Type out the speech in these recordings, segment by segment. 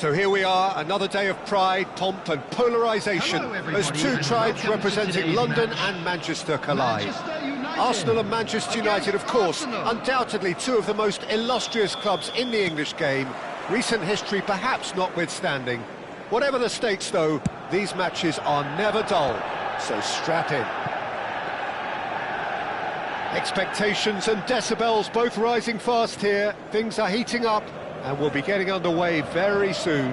So here we are, another day of pride, pomp and polarisation as two tribes representing London and Manchester collide. Arsenal and Manchester United, of course, undoubtedly two of the most illustrious clubs in the English game, recent history perhaps notwithstanding. Whatever the stakes, though, these matches are never dull, so strap in. Expectations and decibels both rising fast here. Things are heating up and we'll be getting underway very soon.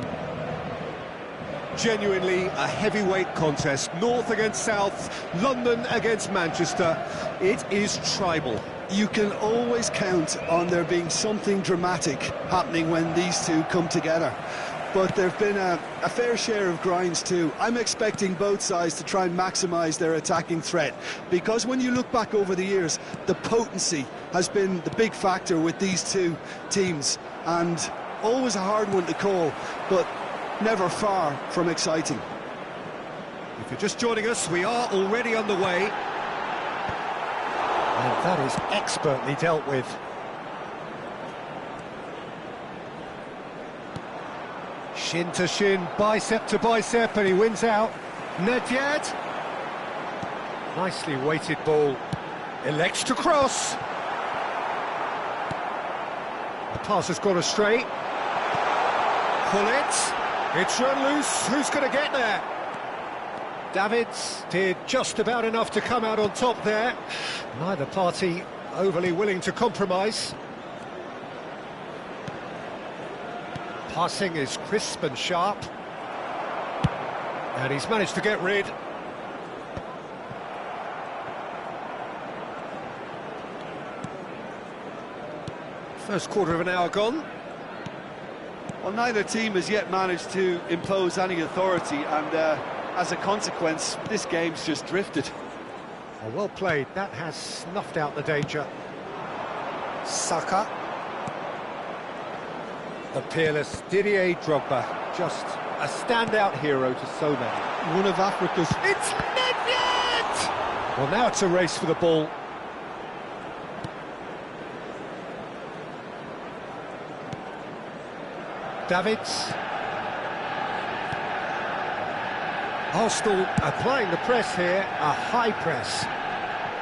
Genuinely a heavyweight contest, North against South, London against Manchester. It is tribal. You can always count on there being something dramatic happening when these two come together. But there have been a fair share of grinds too. I'm expecting both sides to try and maximise their attacking threat, because when you look back over the years, the potency has been the big factor with these two teams, and always a hard one to call, but never far from exciting. If you're just joining us, we are already underway. And that is expertly dealt with. Shin to shin, bicep to bicep, and he wins out. Nedved. Nicely weighted ball. Elects to cross. The pass has gone astray. Pull it. It's run loose. Who's going to get there? Davids did just about enough to come out on top there. Neither party overly willing to compromise. Passing is crisp and sharp. And he's managed to get rid. First quarter of an hour gone. Well, neither team has yet managed to impose any authority, and as a consequence, this game's just drifted. Oh, well played. That has snuffed out the danger. Saka. The peerless Didier Drogba, just a standout hero to so many. One of Africa's... It's Nedved! Well, now it's a race for the ball. Davids. Arsenal applying the press here, a high press.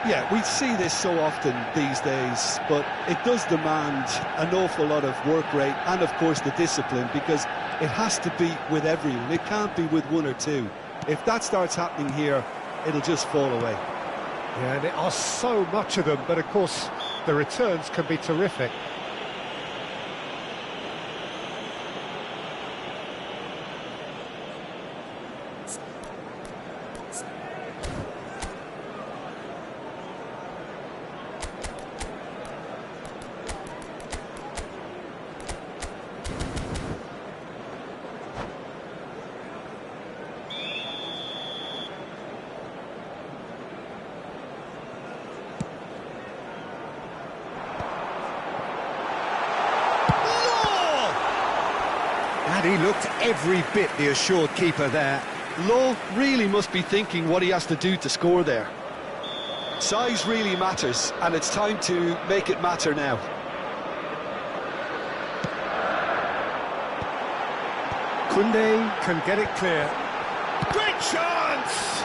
Yeah, we see this so often these days, but it does demand an awful lot of work rate and, of course, the discipline, because it has to be with everyone. It can't be with one or two. If that starts happening here, it'll just fall away. Yeah, and there are so much of them, but, of course, the returns can be terrific. And he looked every bit the assured keeper there. Lowe really must be thinking what he has to do to score there. Size really matters, and it's time to make it matter now. Koundé can get it clear. Great chance!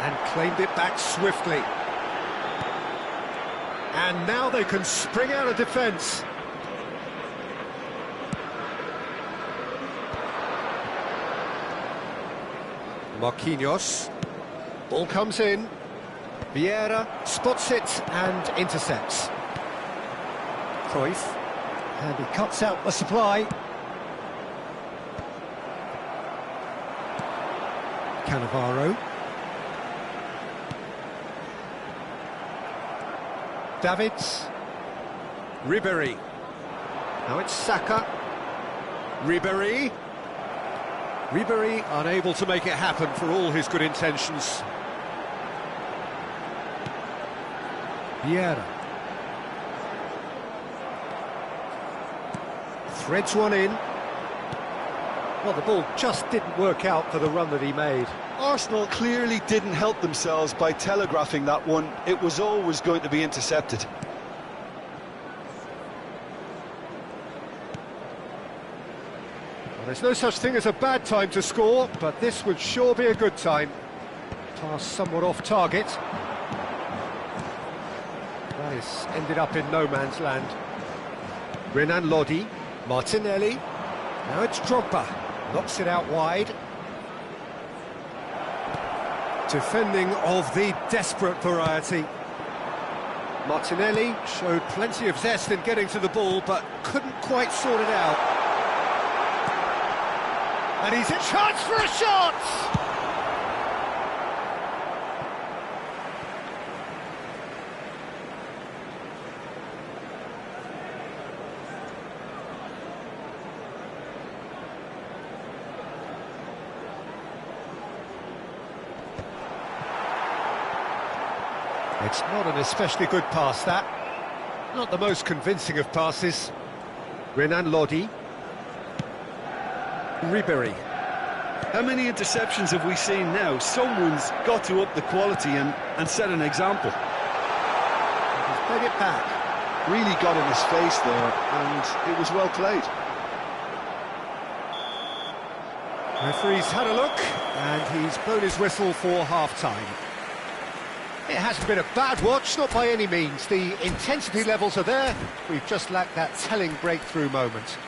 And claimed it back swiftly. And now they can spring out of defence. Marquinhos. Ball comes in. Vieira spots it and intercepts. Cruyff. And he cuts out the supply. Cannavaro. Davids. Ribéry. Now it's Saka. Ribéry. Ribéry unable to make it happen for all his good intentions. Vieira. Threads one in. Well, the ball just didn't work out for the run that he made. Arsenal clearly didn't help themselves by telegraphing that one. It was always going to be intercepted. There's no such thing as a bad time to score, but this would sure be a good time. Pass somewhat off target. That has ended up in no man's land. Renan Lodi, Martinelli. Now it's Drogba. Knocks it out wide. Defending of the desperate variety. Martinelli showed plenty of zest in getting to the ball, but couldn't quite sort it out. And he's a chance for a shot! It's not an especially good pass, that. Not the most convincing of passes. Renan Lodi. Ribery. How many interceptions have we seen now? Someone's got to up the quality and set an example. He's played it back. Really got in his face there, and it was well played. Referee's had a look, and he's blown his whistle for half-time. It hasn't been a bad watch, not by any means. The intensity levels are there. We've just lacked that telling breakthrough moment.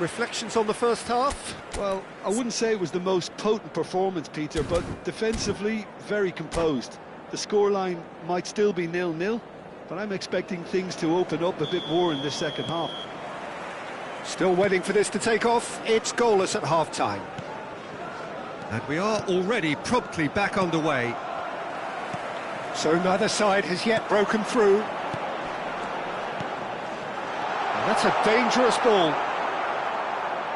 Reflections on the first half? Well, I wouldn't say it was the most potent performance, Peter, but defensively, very composed. The scoreline might still be 0-0, but I'm expecting things to open up a bit more in this second half. Still waiting for this to take off. It's goalless at half-time. And we are already promptly back underway. So neither side has yet broken through. And that's a dangerous ball.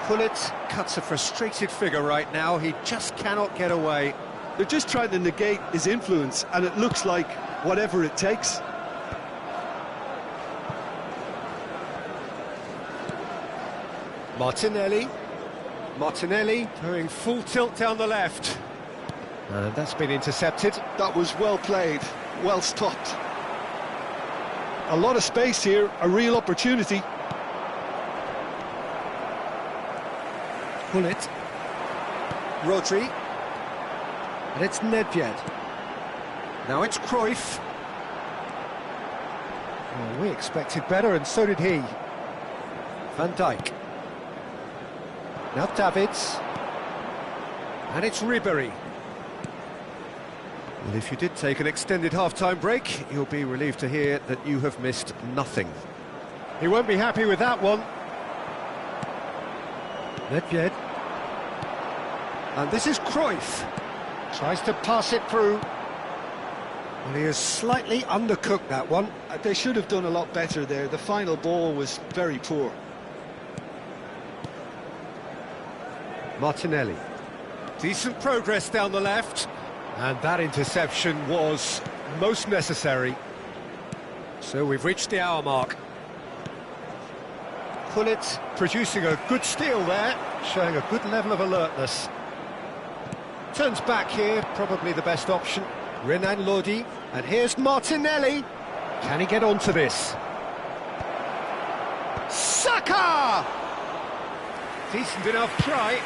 Pullet cuts a frustrated figure right now. He just cannot get away. They're just trying to negate his influence, and it looks like whatever it takes. Martinelli. Martinelli going full tilt down the left. And that's been intercepted. That was well played, well stopped. A lot of space here, a real opportunity. Pullet. Rodri. And it's Nedved. Now it's Cruyff. Well, we expected better, and so did he. Van Dijk. Now Davids. And it's Ribery. Well, if you did take an extended half-time break, you'll be relieved to hear that you have missed nothing. He won't be happy with that one. Nedved. And this is Cruyff. Tries to pass it through. Well, he has slightly undercooked that one. They should have done a lot better there. The final ball was very poor. Martinelli. Decent progress down the left. And that interception was most necessary. So we've reached the hour mark. Pullet producing a good steal there, showing a good level of alertness. Turns back here, probably the best option. Renan Lodi, and here's Martinelli. Can he get onto this? Saka! Decent enough try.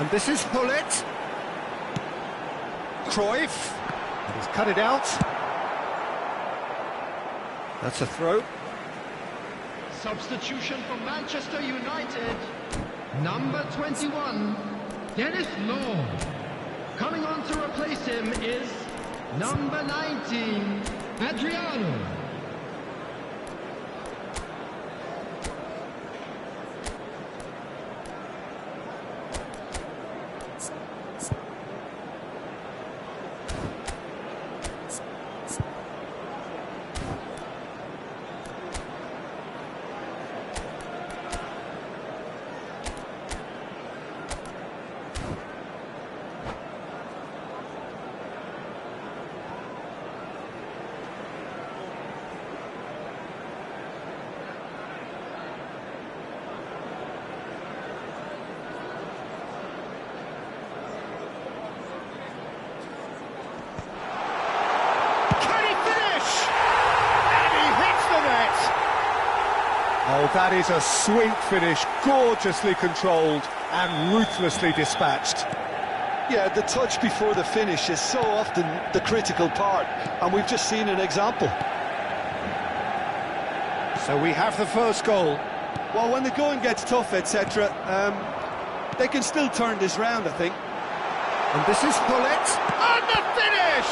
And this is Pullet. Cruyff. And he's cut it out. That's a throw. Substitution for Manchester United. Number 21, Dennis Law. Coming on to replace him is number 19, Adriano. Oh, that is a sweet finish, gorgeously controlled and ruthlessly dispatched. Yeah, the touch before the finish is so often the critical part, and we've just seen an example. So we have the first goal. Well, when the going gets tough, etc., they can still turn this round, I think. And this is Hullet, and the finish!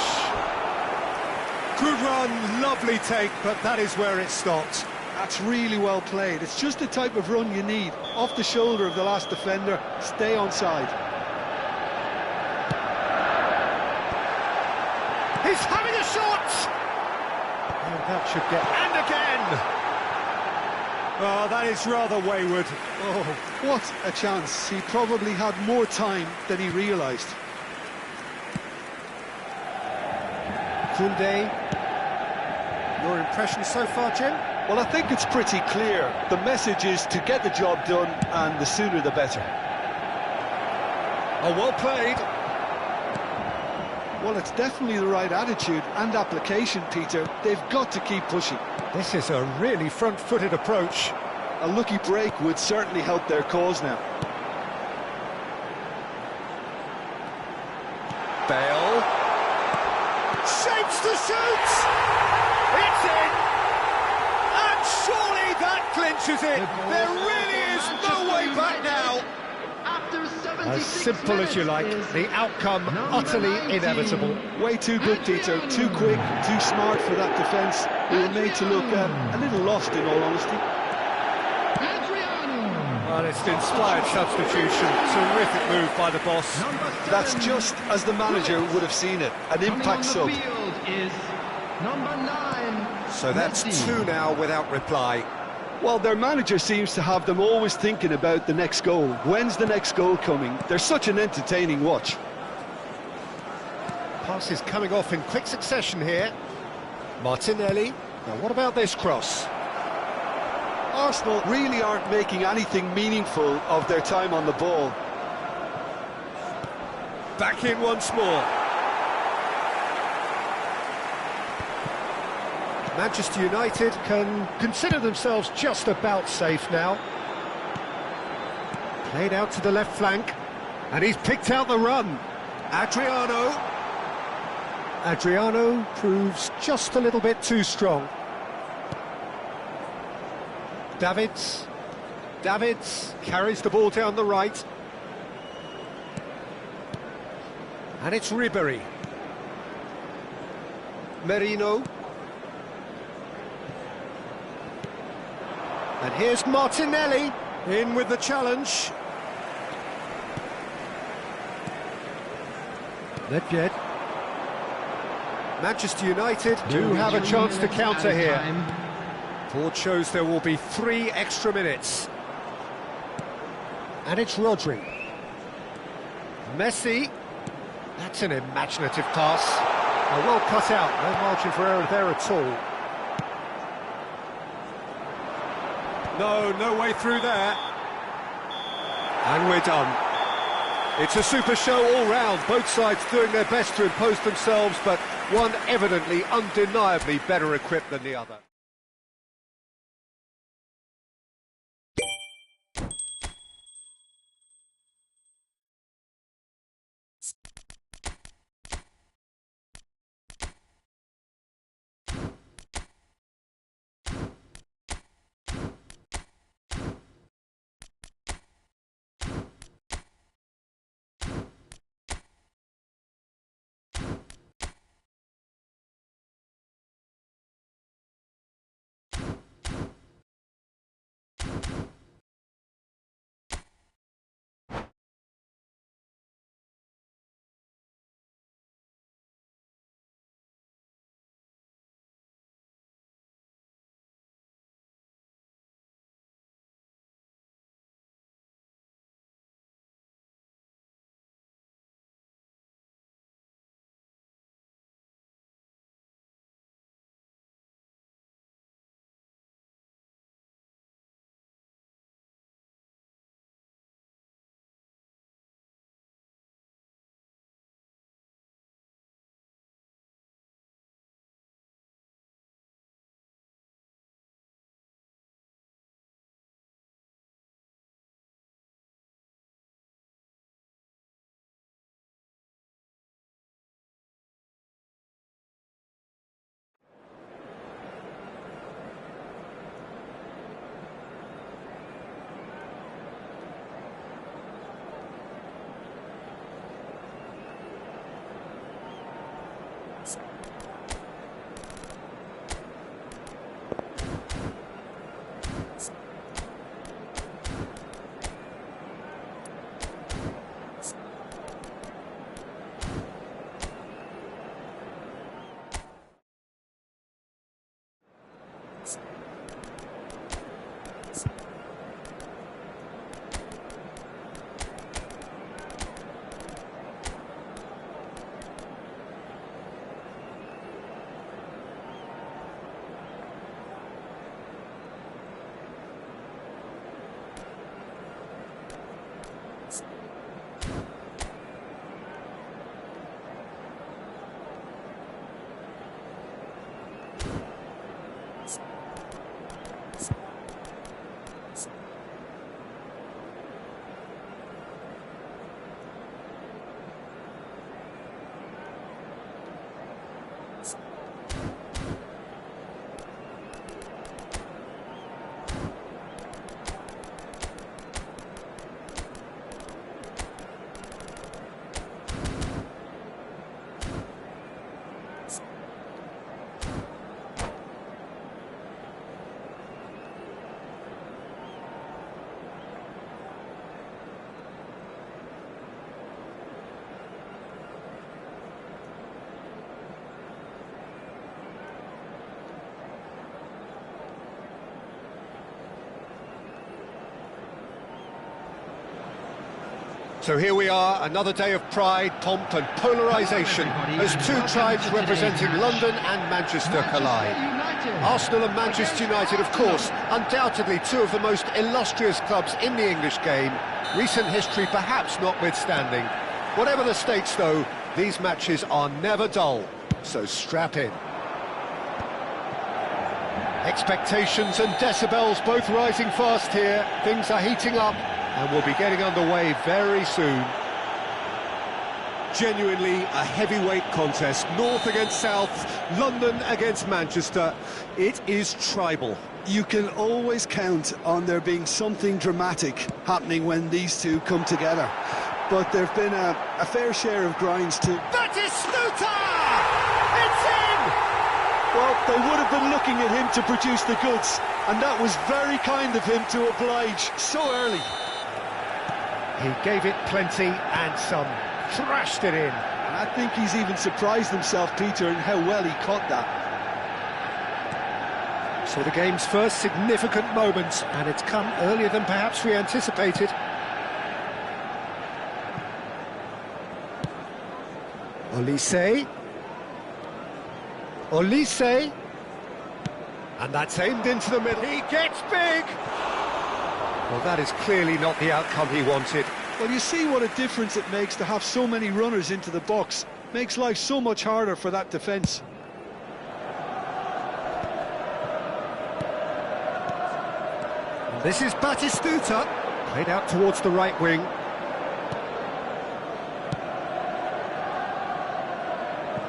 Good run, lovely take, but that is where it stopped. That's really well played. It's just the type of run you need. Off the shoulder of the last defender, stay onside. He's having a shot! Oh, that should get... And again! Oh, that is rather wayward. Oh, what a chance. He probably had more time than he realised. Koundé, your impression so far, Jim? Well, I think it's pretty clear. The message is to get the job done, and the sooner the better. Oh, well played. Well, it's definitely the right attitude and application, Peter. They've got to keep pushing. This is a really front-footed approach. A lucky break would certainly help their cause now. Bale. Shapes to shoot! It's in! And surely that clinches it! There really is no way back now! As simple as you like, the outcome utterly inevitable. Way too good, Peter. Too quick, too smart for that defence. They were made to look a little lost, in all honesty. Well, it's an inspired substitution. Terrific move by the boss. That's just as the manager would have seen it. An impact sub. So that's two now without reply. Well, their manager seems to have them always thinking about the next goal. When's the next goal coming? They're such an entertaining watch. Passes coming off in quick succession here. Martinelli. Now, what about this cross? Arsenal really aren't making anything meaningful of their time on the ball. Back in once more. Manchester United can consider themselves just about safe now. Played out to the left flank, and he's picked out the run. Adriano proves just a little bit too strong. Davids carries the ball down the right. And it's Ribéry. Merino. And here's Martinelli, in with the challenge. Nedved. Manchester United do have a chance to counter here. Board shows there will be 3 extra minutes. And it's Rodri. Messi. That's an imaginative pass. Oh, well cut out, no margin for error there at all. No way through there. And we're done. It's a super show all round, both sides doing their best to impose themselves, but one evidently, undeniably better equipped than the other. So here we are, another day of pride, pomp and polarisation as two tribes representing London and Manchester collide. Arsenal and Manchester United, of course, undoubtedly two of the most illustrious clubs in the English game, recent history perhaps notwithstanding. Whatever the stakes though, these matches are never dull, so strap in. Expectations and decibels both rising fast here, things are heating up. And we'll be getting underway very soon. Genuinely a heavyweight contest, North against South, London against Manchester. It is tribal. You can always count on there being something dramatic happening when these two come together. But there've been a fair share of grinds too. That is Stuta! It's in! Well, they would have been looking at him to produce the goods, and that was very kind of him to oblige so early. He gave it plenty and some, thrashed it in. And I think he's even surprised himself, Peter, in how well he caught that. So the game's first significant moments, and it's come earlier than perhaps we anticipated. Olise. Olise. And that's aimed into the middle. He gets big! Well, that is clearly not the outcome he wanted. Well, you see what a difference it makes to have so many runners into the box. Makes life so much harder for that defence. This is Batistuta, played out towards the right wing.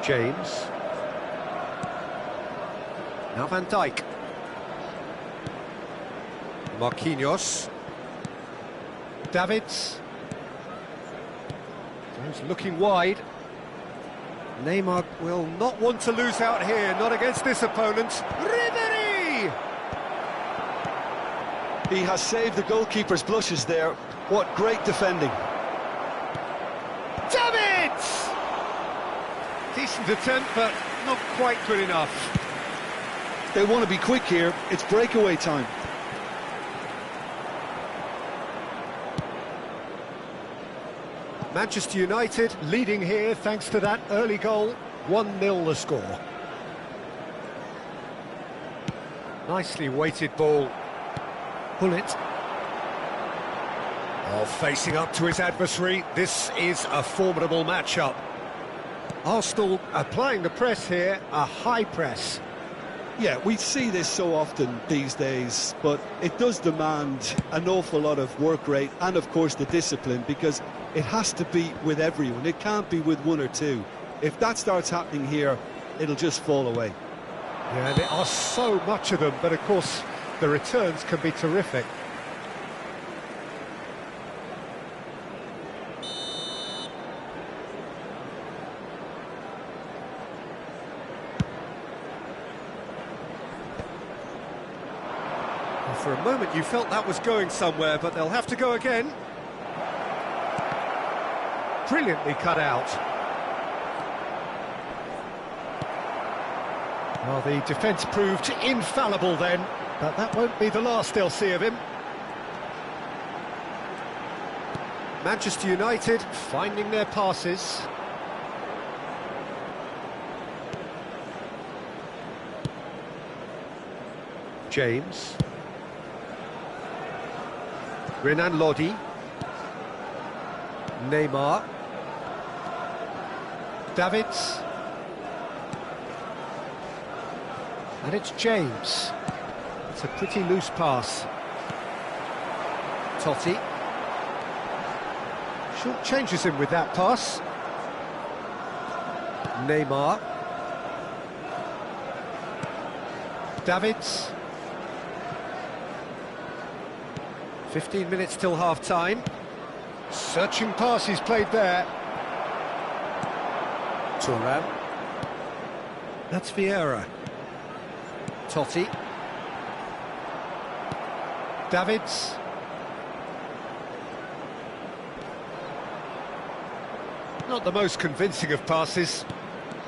James. Now Van Dijk. Marquinhos. Davids. He's looking wide. Neymar will not want to lose out here, not against this opponent. Ribery! He has saved the goalkeeper's blushes there. What great defending. Davids! Decent attempt, but not quite good enough. They want to be quick here. It's breakaway time. Manchester United leading here thanks to that early goal. 1-0 the score. Nicely weighted ball. Bullet. Oh, facing up to his adversary. This is a formidable matchup. Arsenal applying the press here, a high press. Yeah, we see this so often these days, but it does demand an awful lot of work rate and, of course, the discipline, because it has to be with everyone. It can't be with one or two. If that starts happening here, it'll just fall away. Yeah, there are so much of them, but of course, the returns can be terrific. For a moment you felt that was going somewhere, but they'll have to go again. Brilliantly cut out. Well, the defence proved infallible then. But that won't be the last they'll see of him. Manchester United finding their passes. James. Renan Lodi. Neymar. Davids. And it's James. It's a pretty loose pass. Totti. Short changes him with that pass. Neymar. Davids. 15 minutes till half-time. Searching pass he's played there. Thuram. That's Vieira. Totti. Davids. Not the most convincing of passes.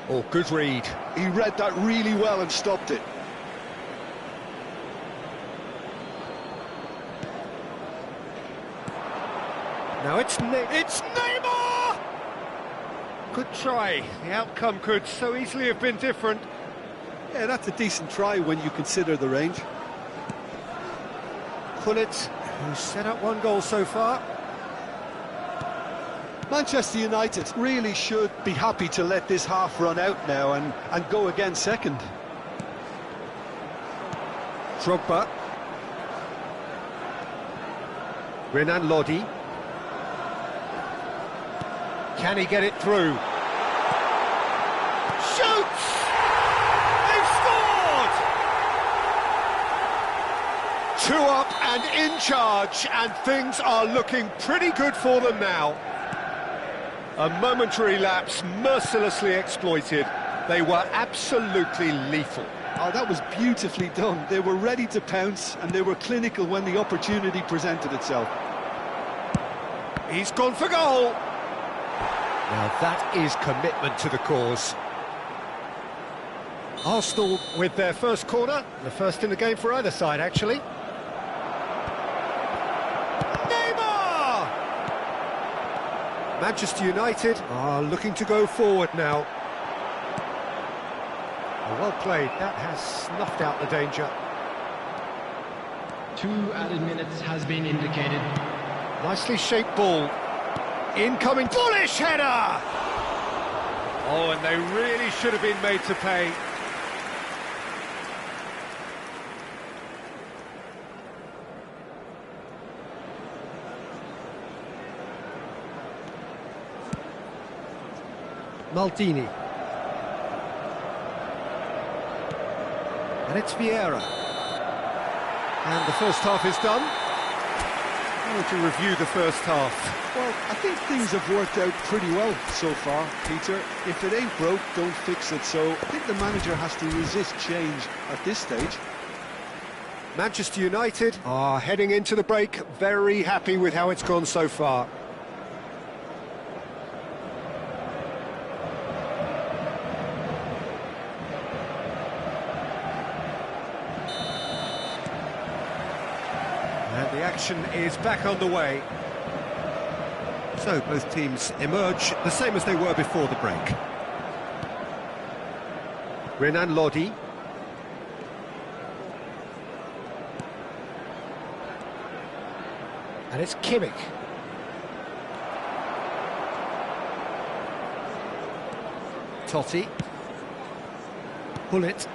Oh, good read. He read that really well and stopped it. Now it's Neymar! Good try. The outcome could so easily have been different. Yeah, that's a decent try when you consider the range. Pullet, who's set up one goal so far. Manchester United really should be happy to let this half run out now and go again second. Drogba. Renan Lodi. Can he get it through? Shoots! They've scored! 2 up and in charge, and things are looking pretty good for them now. A momentary lapse mercilessly exploited. They were absolutely lethal. Oh, that was beautifully done. They were ready to pounce, and they were clinical when the opportunity presented itself. He's gone for goal. Now that is commitment to the cause. Arsenal with their first corner, the first in the game for either side, actually. Neymar! Manchester United are looking to go forward now. Well played, that has snuffed out the danger. 2 added minutes has been indicated. Nicely shaped ball. Incoming bullish header! Oh, and they really should have been made to pay. Maldini. And it's Vieira. And the first half is done. To review the first half. Well, I think things have worked out pretty well so far, Peter. If it ain't broke, don't fix it. So I think the manager has to resist change at this stage. Manchester United are heading into the break very happy with how it's gone so far. And the action is back underway. So both teams emerge the same as they were before the break. Renan Lodi. And it's Kimmich. Totti. Pullet.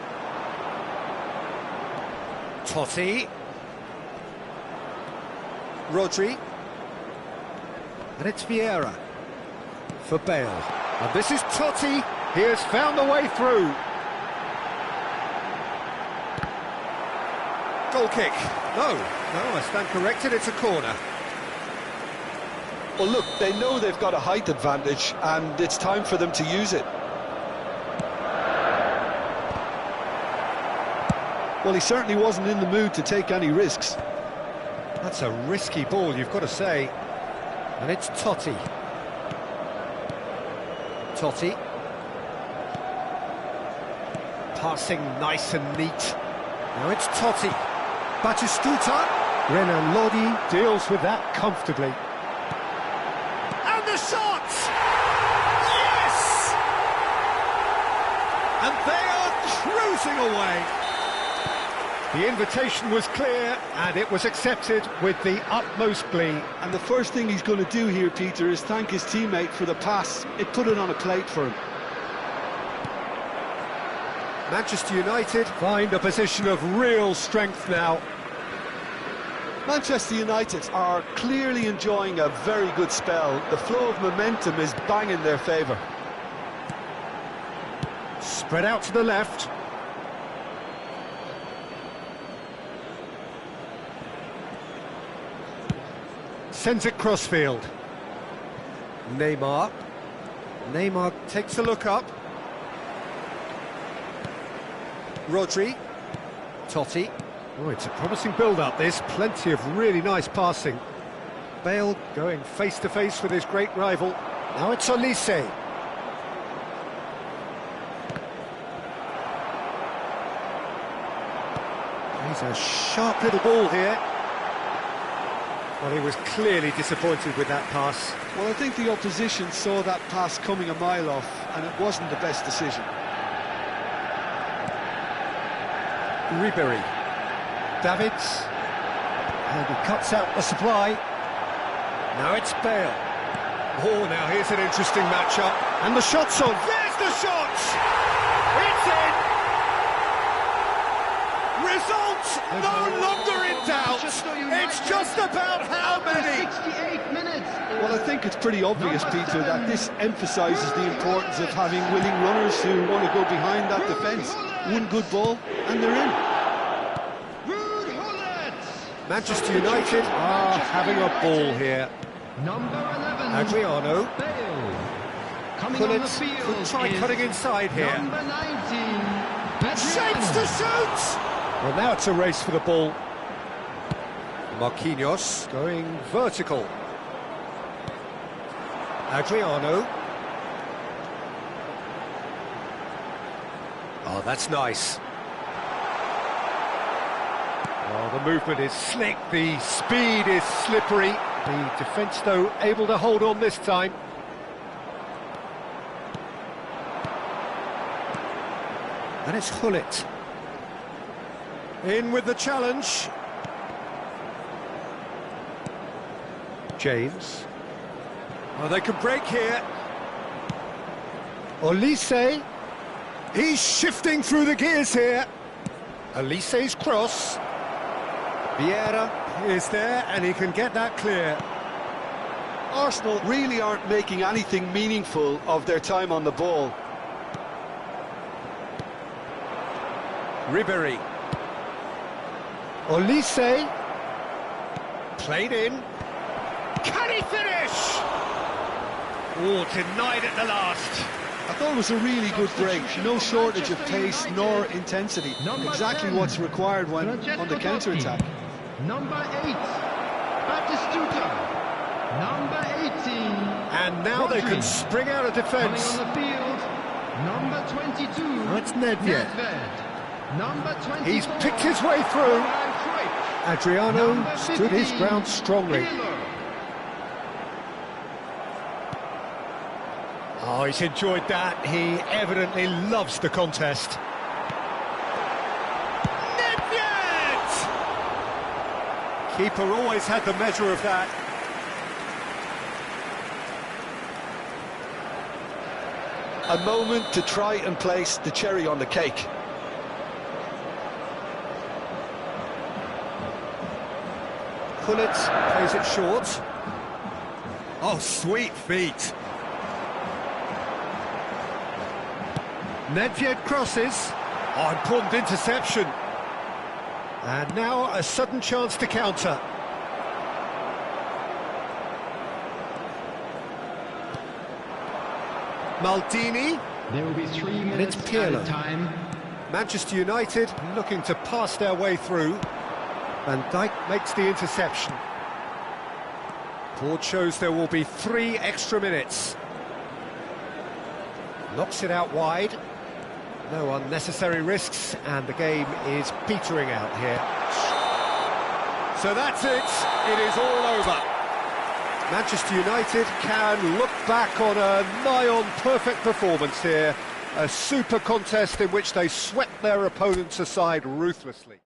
Totti. Rodri. And it's Vieira for Bale. And this is Totti. He has found a way through. Goal kick. No, I stand corrected. It's a corner. Well, look, they know they've got a height advantage, and it's time for them to use it. Well, he certainly wasn't in the mood to take any risks. That's a risky ball, you've got to say. And it's Totti. Totti. Passing nice and neat. Now it's Totti. Batistuta. Renan Lodi deals with that comfortably. And the shot! Yes! And they are cruising away. The invitation was clear, and it was accepted with the utmost glee. And the first thing he's going to do here, Peter, is thank his teammate for the pass. It put it on a plate for him. Manchester United find a position of real strength now. Manchester United are clearly enjoying a very good spell. The flow of momentum is bang in their favour. Spread out to the left. Sends it crossfield. Neymar. Neymar takes a look up. Rodri. Totti. Oh, it's a promising build-up, this. Plenty of really nice passing. Bale going face-to-face with his great rival. Now it's Olise. He's a sharp little ball here. Well, he was clearly disappointed with that pass. Well, I think the opposition saw that pass coming a mile off, and it wasn't the best decision. Ribery. Davids. And he cuts out the supply. Now it's Bale. Oh, now here's an interesting matchup. And the shot's on. There's the shot! It's in! Result no longer in doubt. It's just about how many? 68 minutes. Well, I think it's pretty obvious, Peter, that this emphasises the importance of having willing runners who want to go behind that defence. One good ball, and they're in. Manchester United are having a ball here. Number 11. Adriano. Bale. Coming on the Pullets field could try is cutting inside here. Number 19. Shapes to shoot! Well, now it's a race for the ball. Marquinhos going vertical. Adriano. Oh, that's nice. Oh, the movement is slick, the speed is slippery. The defence, though, able to hold on this time. And it's Hullet. In with the challenge. James. Oh, they could break here. Olise. He's shifting through the gears here. Olise's cross. Vieira is there, and he can get that clear. Arsenal really aren't making anything meaningful of their time on the ball. Ribery. Olise. Played in. Can he finish? Oh, denied at the last. I thought it was a really good break. No shortage of pace nor intensity. Exactly what's required when on the counter-attack. Number 8. Batistuta. Number 18. And now they can spring out of defence. Coming on the field. Number 22. Oh, it's Nedved. Number 24. He's picked his way through. Adriano stood his ground strongly. Oh, he's enjoyed that. He evidently loves the contest. Nedved! Keeper always had the measure of that. A moment to try and place the cherry on the cake. Hullet plays it short. Oh, sweet feet. Nedved crosses. Oh, important interception. And now a sudden chance to counter. Maldini. There will be 3 And minutes it's Pirlo. added time. Manchester United looking to pass their way through. Van Dijk makes the interception. Board shows there will be 3 extra minutes. Knocks it out wide. No unnecessary risks, and the game is petering out here. So that's it. It is all over. Manchester United can look back on a nigh-on perfect performance here. A super contest in which they swept their opponents aside ruthlessly.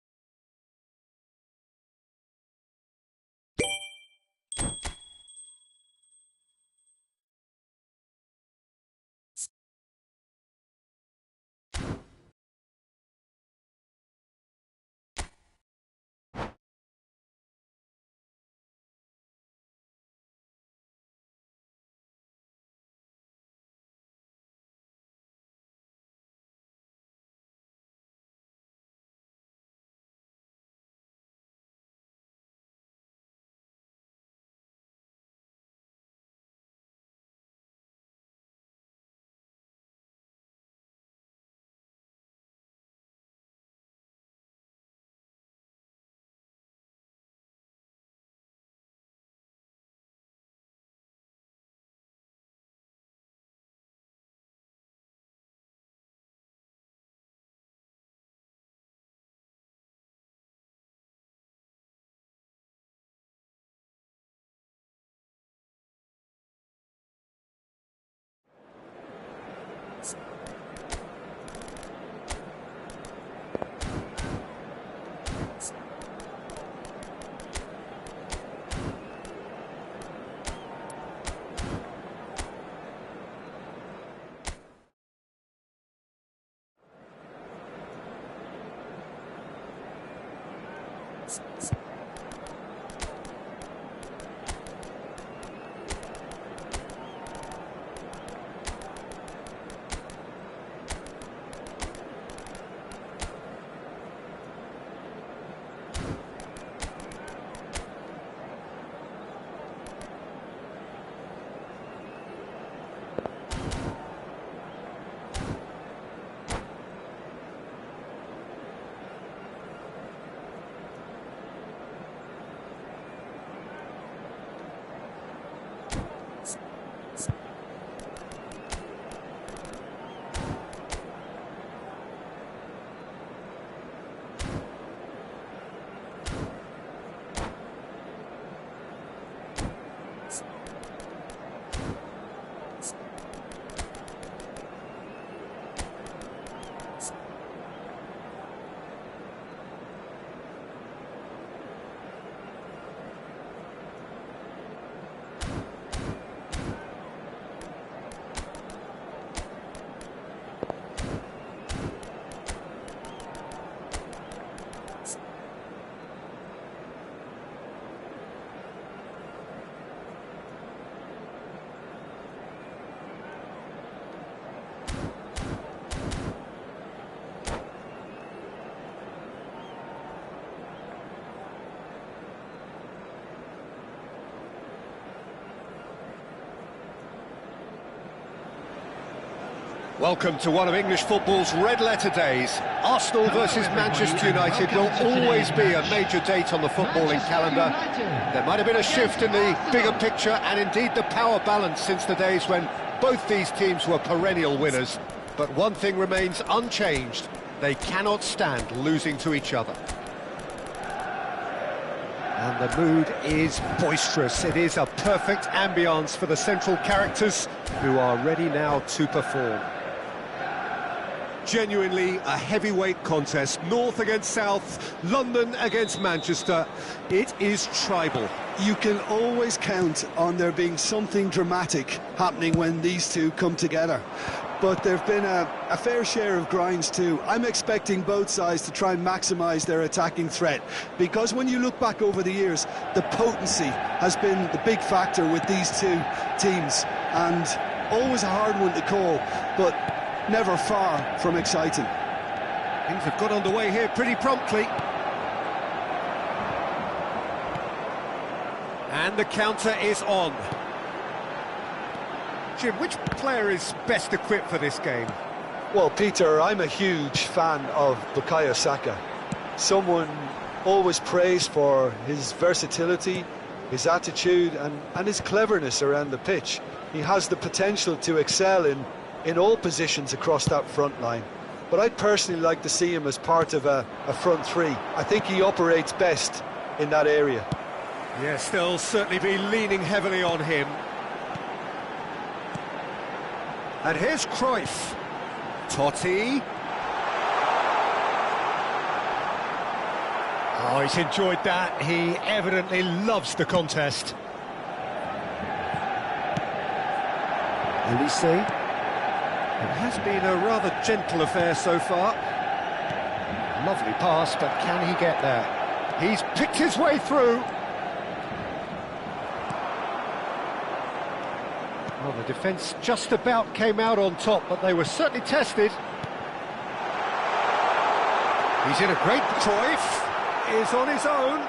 Welcome to one of English football's red-letter days. Arsenal versus Manchester United will always be a major date on the footballing calendar. There might have been a shift in the bigger picture and indeed the power balance since the days when both these teams were perennial winners. But one thing remains unchanged. They cannot stand losing to each other. And the mood is boisterous. It is a perfect ambience for the central characters who are ready now to perform. Genuinely a heavyweight contest, North against South, London against Manchester. It is tribal. You can always count on there being something dramatic happening when these two come together. But there have been a fair share of grinds too. I'm expecting both sides to try and maximise their attacking threat, because when you look back over the years, the potency has been the big factor with these two teams, and always a hard one to call, but never far from exciting. Things have got underway here pretty promptly. And the counter is on. Jim, which player is best equipped for this game? Well, Peter, I'm a huge fan of Bukayo Saka. Someone always praised for his versatility, his attitude and his cleverness around the pitch. He has the potential to excel in all positions across that front line. But I'd personally like to see him as part of a front three. I think he operates best in that area. Yes, they'll certainly be leaning heavily on him. And here's Cruyff. Totti. Oh, he's enjoyed that. He evidently loves the contest. Elise. It has been a rather gentle affair so far. Lovely pass, but can he get there? He's picked his way through. Well, the defence just about came out on top, but they were certainly tested. He's in a great... Cruyff is on his own.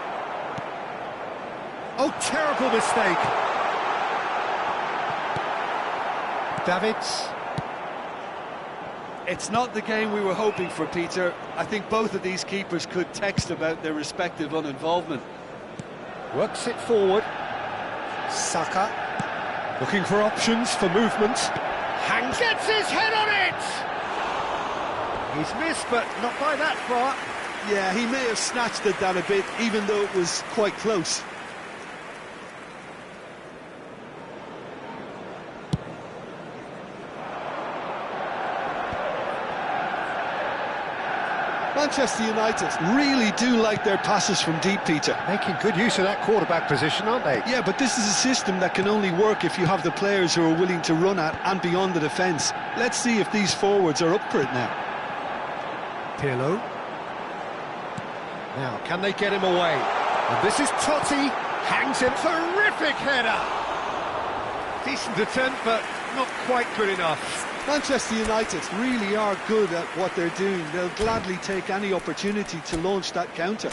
Oh, terrible mistake. Davids. It's not the game we were hoping for, Peter. I think both of these keepers could text about their respective uninvolvement. Works it forward. Saka. Looking for options for movement. Hangs. Gets his head on it! He's missed, but not by that far. Yeah, he may have snatched at that a bit, even though it was quite close. Manchester United really do like their passes from deep, Peter. Making good use of that quarterback position, aren't they? Yeah, but this is a system that can only work if you have the players who are willing to run at and beyond the defence. Let's see if these forwards are up for it now. Pirlo. Now, can they get him away? And this is Totti. Hangs him. Terrific header. Decent attempt, but not quite good enough. Manchester United really are good at what they're doing. They'll gladly take any opportunity to launch that counter.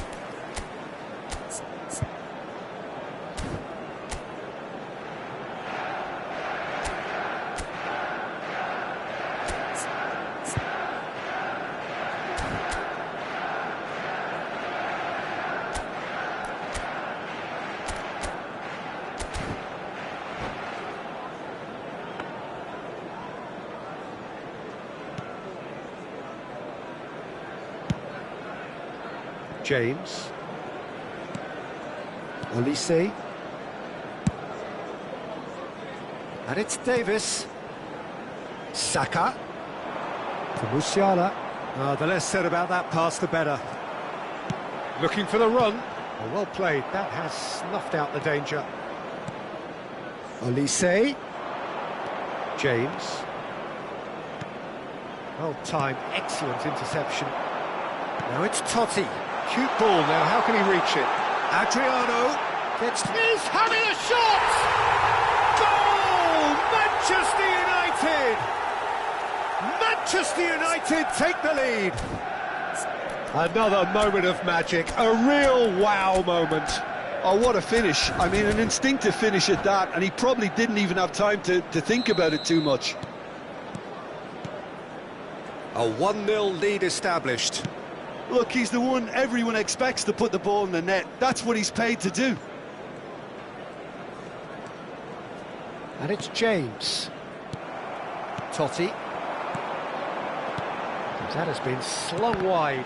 James. Elise. And it's Davis. Saka. To Musiala. The less said about that pass, the better. Looking for the run. Well played. That has snuffed out the danger. Elise. James. Well timed. Excellent interception. Now it's Totti. Cute ball now, how can he reach it? Adriano gets... He's having a shot! Goal! Manchester United! Manchester United take the lead. Another moment of magic, a real wow moment. Oh, what a finish. I mean, an instinctive finish at that, and he probably didn't even have time to think about it too much. A 1-0 lead established. Look, he's the one everyone expects to put the ball in the net. That's what he's paid to do. And it's James. Totti. That has been slung wide.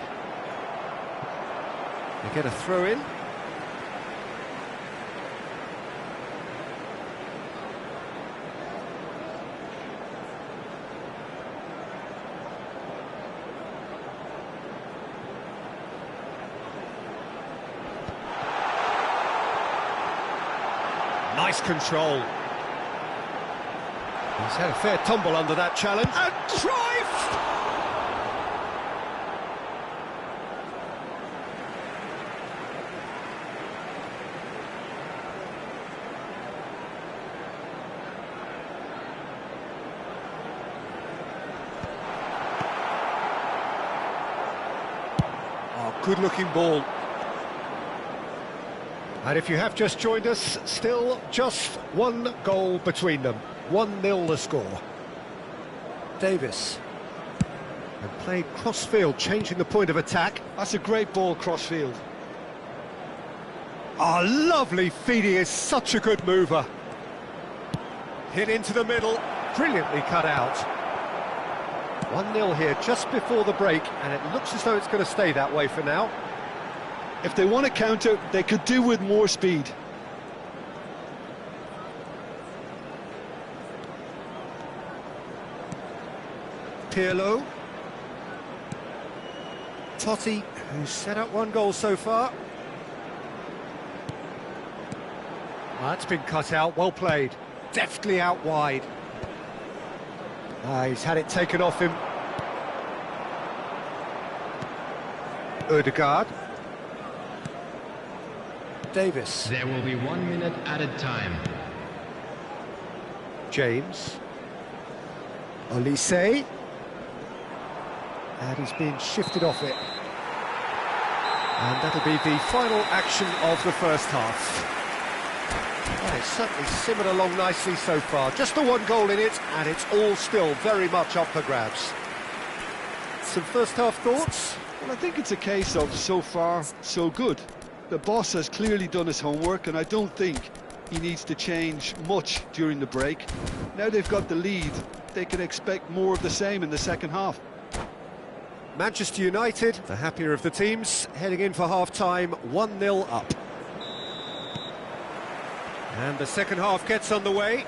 They get a throw in. Nice control. He's had a fair tumble under that challenge. And Cruyff! Oh, good-looking ball. And if you have just joined us, still just one goal between them. 1-0 the score. Davis. And played cross-field, changing the point of attack. That's a great ball cross-field. Oh, lovely feed. He is such a good mover. Hit into the middle. Brilliantly cut out. 1-0 here just before the break, and it looks as though it's going to stay that way for now. If they want to counter, they could do with more speed. Pirlo. Totti, who's set up one goal so far. That's been cut out, well played. Deftly out wide. He's had it taken off him. Ødegaard. Davis. There will be 1 minute added time. James. Olise. And he's been shifted off it. And that'll be the final action of the first half. Well, it's certainly simmered along nicely so far. Just the one goal in it, and it's all still very much up for grabs. Some first half thoughts? Well, I think it's a case of so far, so good. The boss has clearly done his homework, and I don't think he needs to change much during the break. Now they've got the lead, they can expect more of the same in the second half. Manchester United, the happier of the teams, heading in for half-time, 1-0 up. And the second half gets underway.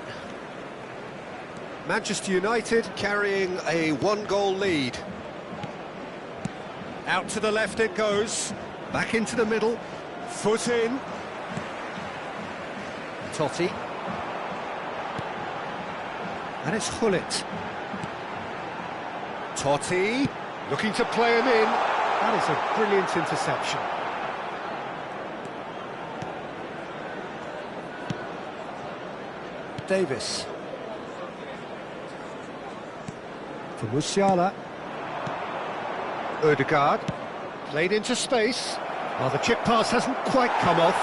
Manchester United carrying a one-goal lead. Out to the left it goes, back into the middle, foot in. Totti. And it's Hullet. Totti, looking to play him in. That is a brilliant interception. Davis. For Musiala. Ødegaard. Played into space. Well, the chip pass hasn't quite come off.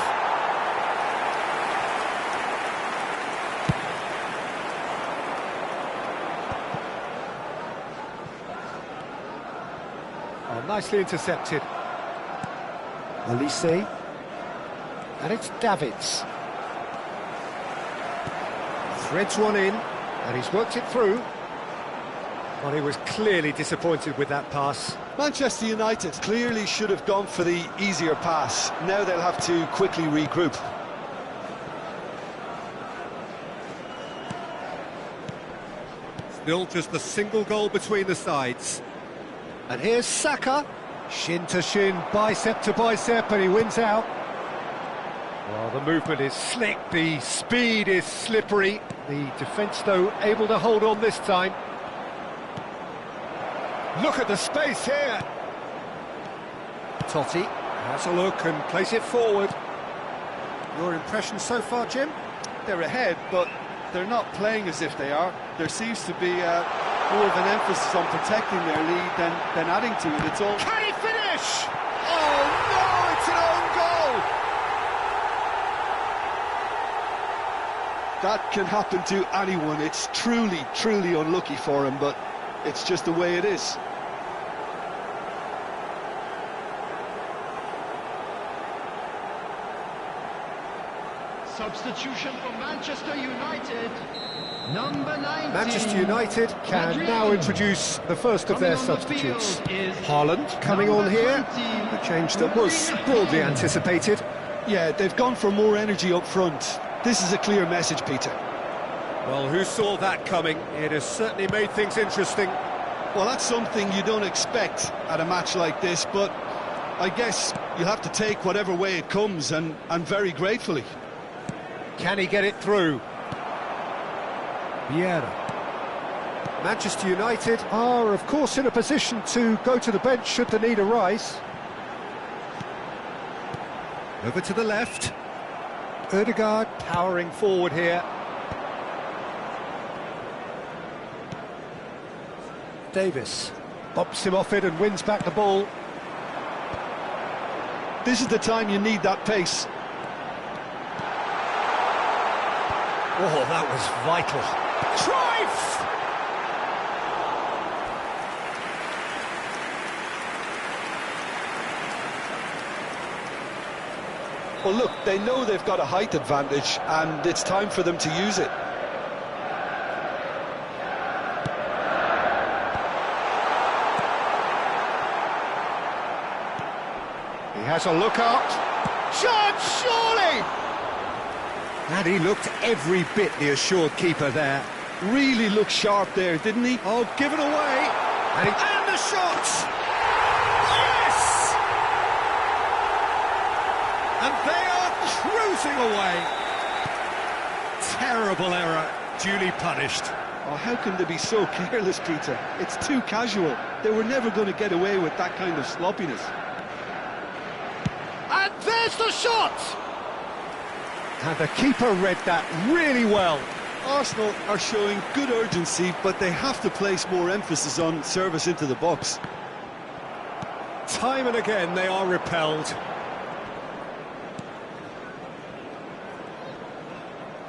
Oh, nicely intercepted. Olise. And it's Davids. Threads one in, and he's worked it through. Well, he was clearly disappointed with that pass. Manchester United clearly should have gone for the easier pass. Now they'll have to quickly regroup. Still just a single goal between the sides. And here's Saka. Shin to shin, bicep to bicep, and he wins out. Well, the movement is slick, the speed is slippery. The defence, though, able to hold on this time. Look at the space here. Totti has a look and plays it forward. Your impression so far, Jim? They're ahead, but they're not playing as if they are. There seems to be more of an emphasis on protecting their lead than adding to it. It's all... Can he finish? Oh, no, it's an own goal! That can happen to anyone. It's truly, truly unlucky for him, but it's just the way it is. Substitution for Manchester United. Number 19. Manchester United can Madrid. now introduce the first of Coming their on the substitutes. field is Haaland coming on number here. 20, A change that was broadly anticipated. Yeah, they've gone for more energy up front. This is a clear message, Peter. Well, who saw that coming? It has certainly made things interesting. Well, that's something you don't expect at a match like this, but I guess you'll have to take whatever way it comes, and very gratefully. Can he get it through? Vieira. Manchester United are, of course, in a position to go to the bench should the need arise. Over to the left. Ødegaard powering forward here. Davis bops him off it and wins back the ball. This is the time you need that pace. Oh, that was vital. Cruyff! Well, look, they know they've got a height advantage, and it's time for them to use it. He has a look up. Chance, surely! And he looked every bit the assured keeper there. Really looked sharp there, didn't he? Oh, given away. And the shot! Yes! And they are cruising away. Terrible error, duly punished. Oh, how can they be so careless, Peter? It's too casual. They were never going to get away with that kind of sloppiness. And there's the shot! And the keeper read that really well. Arsenal are showing good urgency, but they have to place more emphasis on service into the box. Time and again they are repelled.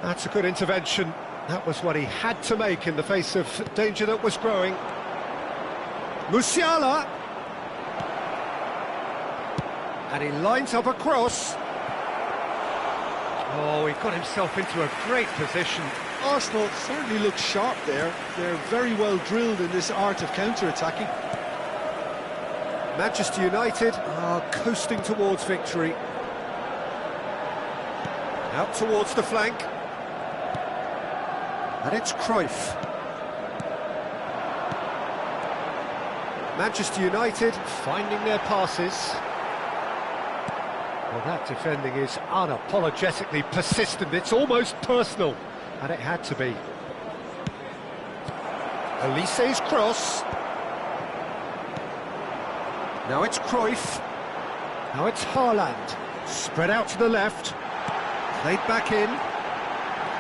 That's a good intervention. That was what he had to make in the face of danger that was growing. Musiala! And he lines up a cross. Oh, he got himself into a great position. Arsenal certainly look sharp there. They're very well drilled in this art of counter-attacking. Manchester United are coasting towards victory. Out towards the flank. And it's Cruyff. Manchester United finding their passes. Well, that defending is unapologetically persistent. It's almost personal. And it had to be. Elise's cross. Now it's Cruyff. Now it's Haaland. Spread out to the left. Played back in.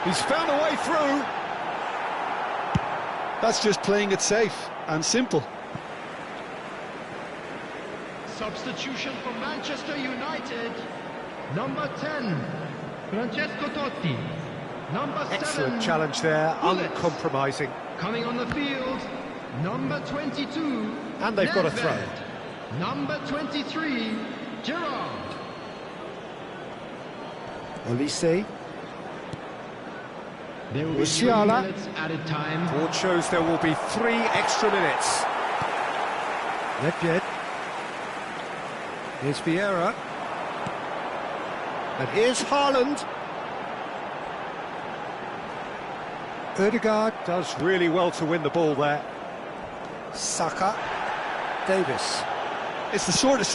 He's found a way through. That's just playing it safe and simple. Substitution for Manchester United. Number 10, Francesco Totti. Number 7. Excellent challenge there, uncompromising. Coming on the field, number 22. And they've got a throw. Number 23, Gerrard. Elise. There will be 3 Musiala. minutes added time. Board shows there will be 3 extra minutes. Ledjed. Here's Vieira. And here's Haaland. Ødegaard does really well to win the ball there. Saka. Davis. It's the sort of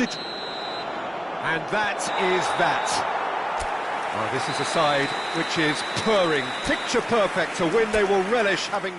And that is that. Oh, this is a side which is purring, picture perfect, a win they will relish having